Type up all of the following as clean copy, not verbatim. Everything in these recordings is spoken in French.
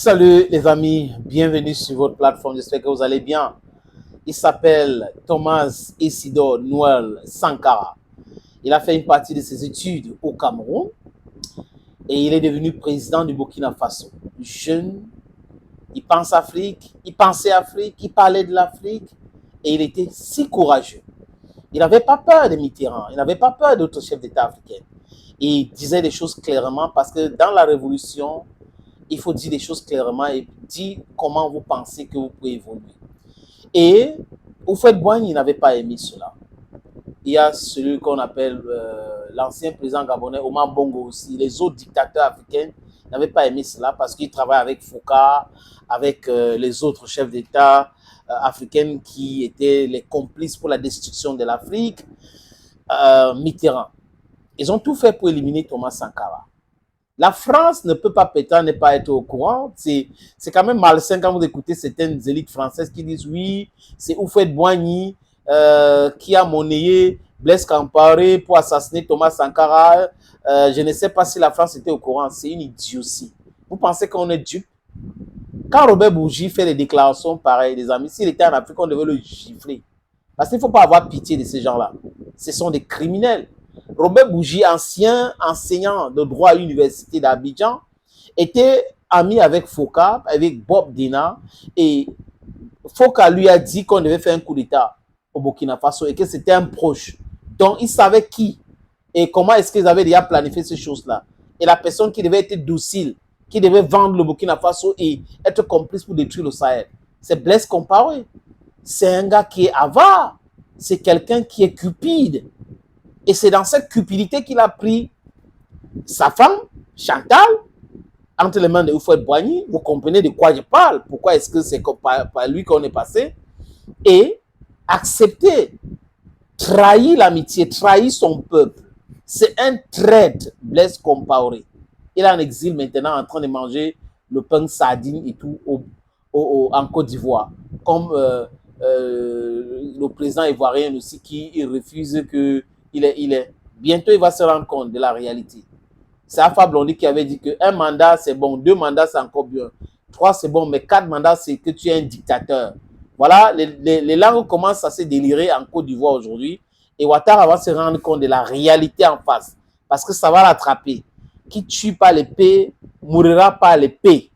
Salut les amis, bienvenue sur votre plateforme, j'espère que vous allez bien. Il s'appelle Thomas Isidore Noël Sankara. Il a fait une partie de ses études au Cameroun et il est devenu président du Burkina Faso. Jeune, il pense Afrique, il pensait Afrique, il parlait de l'Afrique et il était si courageux. Il n'avait pas peur de Mitterrand, il n'avait pas peur d'autres chefs d'État africains. Et il disait des choses clairement parce que dans la révolution, il faut dire des choses clairement et dire comment vous pensez que vous pouvez évoluer. Et Houphouët-Boigny, il n'avait pas aimé cela. Il y a celui qu'on appelle l'ancien président gabonais, Omar Bongo aussi. Les autres dictateurs africains n'avaient pas aimé cela parce qu'ils travaillent avec Foucault, avec les autres chefs d'État africains qui étaient les complices pour la destruction de l'Afrique, Mitterrand. Ils ont tout fait pour éliminer Thomas Sankara. La France ne peut pas prétendre ne pas être au courant. C'est quand même malsain quand vous écoutez certaines élites françaises qui disent oui, c'est Houphouët-Boigny qui a monnayé Blaise Compaoré pour assassiner Thomas Sankara. Je ne sais pas si la France était au courant. C'est une idiotie. Vous pensez qu'on est dupe? Quand Robert Bourgi fait des déclarations pareilles, les amis, s'il était en Afrique, on devait le gifler. Parce qu'il ne faut pas avoir pitié de ces gens-là. Ce sont des criminels. Robert Bourgi, ancien enseignant de droit à l'université d'Abidjan, était ami avec Foucault, avec Bob Dina, et Foucault lui a dit qu'on devait faire un coup d'État au Burkina Faso et que c'était un proche. Donc, il savait qui et comment est-ce qu'ils avaient déjà planifié ces choses-là. Et la personne qui devait être docile, qui devait vendre le Burkina Faso et être complice pour détruire le Sahel, c'est Blaise Compaoré. C'est un gars qui est avare. C'est quelqu'un qui est cupide. Et c'est dans cette cupidité qu'il a pris sa femme, Chantal, entre les mains de Houphouët-Boigny. Vous comprenez de quoi je parle. Pourquoi est-ce que c'est par lui qu'on est passé. Et accepter, trahir l'amitié, trahir son peuple. C'est un traître, Blaise Compaoré. Il est en exil maintenant en train de manger le pain sardine et tout en Côte d'Ivoire. Comme le président ivoirien aussi qui refuse que bientôt il va se rendre compte de la réalité. C'est Alpha Blondy qui avait dit qu'un mandat c'est bon, 2 mandats c'est encore bien, 3 c'est bon, mais 4 mandats c'est que tu es un dictateur. Voilà, les langues commencent à se délirer en Côte d'Ivoire aujourd'hui et Ouattara va se rendre compte de la réalité en face parce que ça va l'attraper. Qui tue par l'épée mourra par l'épée.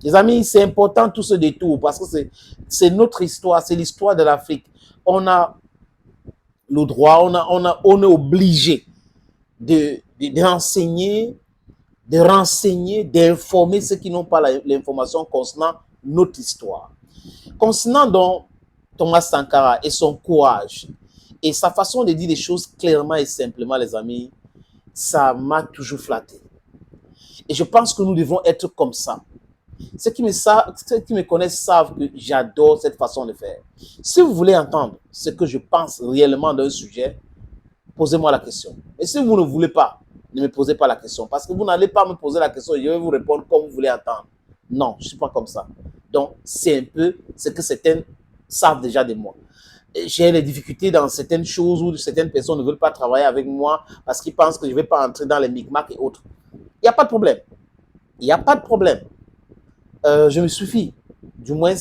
Les amis, c'est important tout ce détour parce que c'est notre histoire, c'est l'histoire de l'Afrique. On a le droit, on est obligé d'enseigner, de renseigner, d'informer ceux qui n'ont pas l'information concernant notre histoire. Concernant donc Thomas Sankara et son courage et sa façon de dire les choses clairement et simplement, les amis, ça m'a toujours flatté. Et je pense que nous devons être comme ça. Ceux qui me connaissent savent que j'adore cette façon de faire. Si vous voulez entendre ce que je pense réellement d'un sujet, posez-moi la question. Et si vous ne voulez pas, ne me posez pas la question. Parce que vous n'allez pas me poser la question et je vais vous répondre comme vous voulez entendre. Non, je ne suis pas comme ça. Donc, c'est un peu ce que certains savent déjà de moi. J'ai des difficultés dans certaines choses où certaines personnes ne veulent pas travailler avec moi parce qu'ils pensent que je ne vais pas entrer dans les micmacs et autres. Il n'y a pas de problème. Il n'y a pas de problème. Je me suffis. Du moins,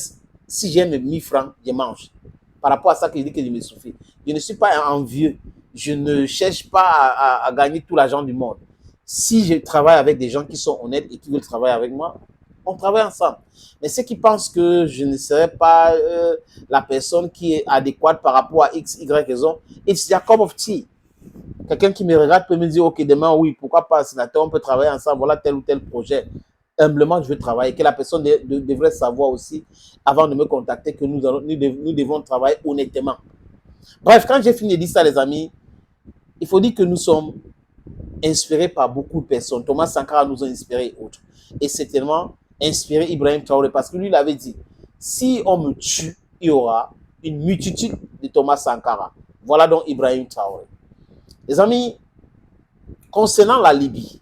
si j'ai mes 1000 francs, je mange. Par rapport à ça que je dis que je me suffis. Je ne suis pas envieux. Je ne cherche pas à gagner tout l'argent du monde. Si je travaille avec des gens qui sont honnêtes et qui veulent travailler avec moi, on travaille ensemble. Mais ceux qui pensent que je ne serai pas la personne qui est adéquate par rapport à X, Y raison, it's their cup of tea. Quelqu'un qui me regarde peut me dire, ok, demain, oui, pourquoi pas, sénateur, on peut travailler ensemble, voilà tel ou tel projet. Humblement, je veux travailler, que la personne devrait savoir aussi, avant de me contacter, que nous devons travailler honnêtement. Bref, quand j'ai fini de dire ça, les amis, il faut dire que nous sommes inspirés par beaucoup de personnes. Thomas Sankara nous a inspirés et autres. Et c'est tellement inspiré Ibrahim Traoré, parce que lui, il avait dit, si on me tue, il y aura une multitude de Thomas Sankara. Voilà donc Ibrahim Traoré. Les amis, concernant la Libye,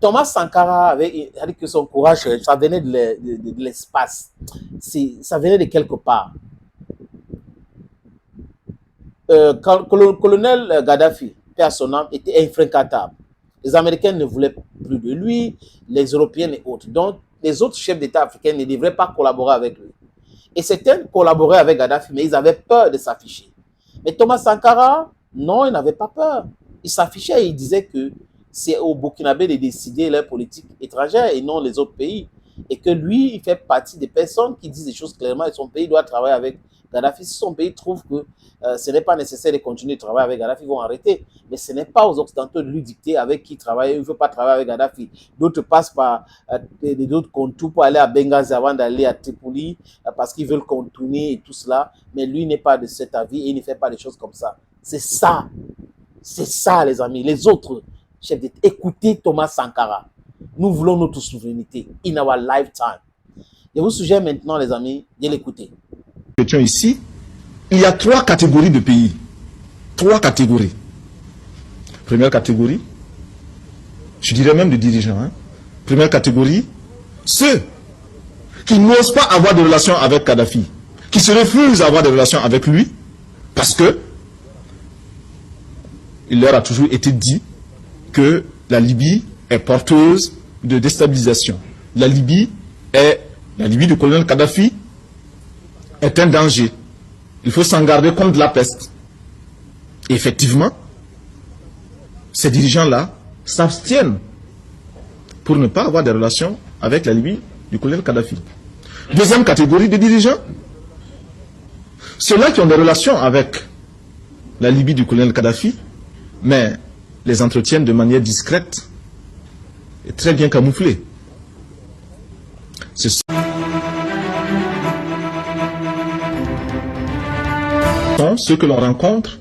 Thomas Sankara avait dit que son courage, ça venait de l'espace. Ça venait de quelque part. Colonel Gaddafi, paix à son âme, était infréquentable. Les Américains ne voulaient plus de lui, les Européens et autres. Donc, les autres chefs d'État africains ne devraient pas collaborer avec lui. Et certains collaboraient avec Gaddafi, mais ils avaient peur de s'afficher. Mais Thomas Sankara, non, il n'avait pas peur. Il s'affichait et il disait que c'est aux Burkinabés de décider leur politique étrangère et non les autres pays. Et que lui, il fait partie des personnes qui disent des choses clairement et son pays doit travailler avec Gaddafi. Si son pays trouve que ce n'est pas nécessaire de continuer de travailler avec Gaddafi, ils vont arrêter. Mais ce n'est pas aux Occidentaux de lui dicter avec qui travailler. Il ne veut pas travailler avec Gaddafi. D'autres passent par d'autres contours pour aller à Benghazi avant d'aller à Tripoli parce qu'ils veulent contourner et tout cela. Mais lui n'est pas de cet avis et il ne fait pas des choses comme ça. C'est ça, les amis. Les autres chefs d'État, écoutez Thomas Sankara. Nous voulons notre souveraineté in our lifetime. Je vous suggère maintenant, les amis, de l'écouter. Ici, il y a 3 catégories de pays. 3 catégories. Première catégorie, je dirais même de dirigeants. Hein. Première catégorie, ceux qui n'osent pas avoir de relations avec Kadhafi, qui se refusent à avoir des relations avec lui, parce que il leur a toujours été dit que la Libye est porteuse de déstabilisation. La Libye du colonel Kadhafi est un danger. Il faut s'en garder contre la peste. Et effectivement, ces dirigeants-là s'abstiennent pour ne pas avoir des relations avec la Libye du colonel Kadhafi. Deuxième catégorie de dirigeants, ceux-là qui ont des relations avec la Libye du colonel Kadhafi, mais les entretiennent de manière discrète et très bien camouflée. Ce sont ceux que l'on rencontre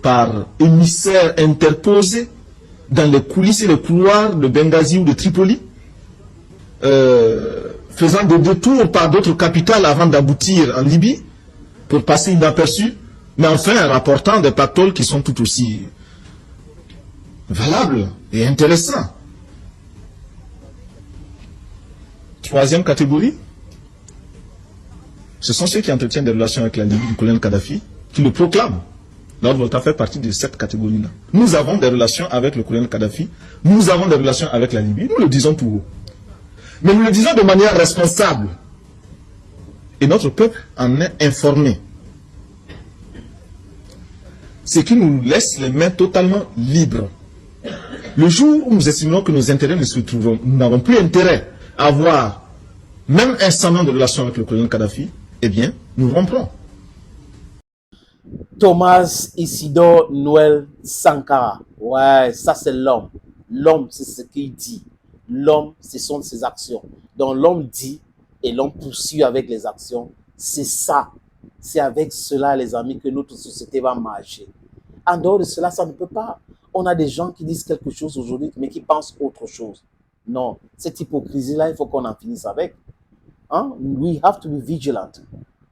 par émissaires interposés dans les coulisses et les couloirs de Benghazi ou de Tripoli, faisant des détours par d'autres capitales avant d'aboutir en Libye pour passer inaperçus, mais enfin rapportant des pactoles qui sont tout aussi valables et intéressants. Troisième catégorie, ce sont ceux qui entretiennent des relations avec la Libye du colonel Kadhafi, qui le proclament. Lord Volta fait partie de cette catégorie-là. Nous avons des relations avec le colonel Kadhafi, nous avons des relations avec la Libye, nous le disons tout haut. Mais nous le disons de manière responsable. Et notre peuple en est informé. Ce qui nous laisse les mains totalement libres. Le jour où nous estimons que nos intérêts ne se trouveront, nous n'avons plus intérêt à avoir même un semblant de relation avec le colonel Kadhafi, eh bien, nous romprons. Thomas Isidore Noël Sankara. Ouais, ça c'est l'homme. L'homme, c'est ce qu'il dit. L'homme, ce sont ses actions. Donc l'homme dit et l'homme poursuit avec les actions. C'est ça. C'est avec cela, les amis, que notre société va marcher. En dehors de cela, ça ne peut pas. On a des gens qui disent quelque chose aujourd'hui, mais qui pensent autre chose. Non, cette hypocrisie-là, il faut qu'on en finisse avec. Hein? We have to be vigilant.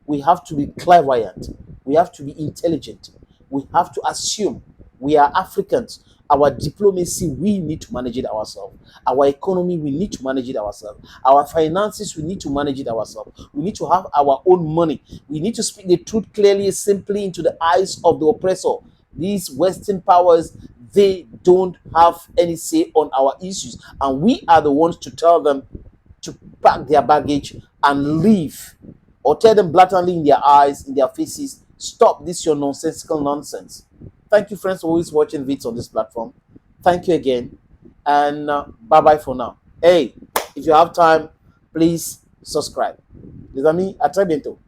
We have to be clairvoyant. We have to be intelligent. We have to assume we are Africans. Our diplomacy, we need to manage it ourselves. Our economy, we need to manage it ourselves. Our finances, we need to manage it ourselves. We need to have our own money. We need to speak the truth clearly, simply into the eyes of the oppressor. These Western powers, they don't have any say on our issues. And we are the ones to tell them to pack their baggage and leave. Or tell them blatantly in their eyes, in their faces, stop this your nonsensical nonsense. Thank you, friends, for always watching videos on this platform. Thank you again. And bye-bye for now. Hey, if you have time, please subscribe. Les amis, à très bientôt.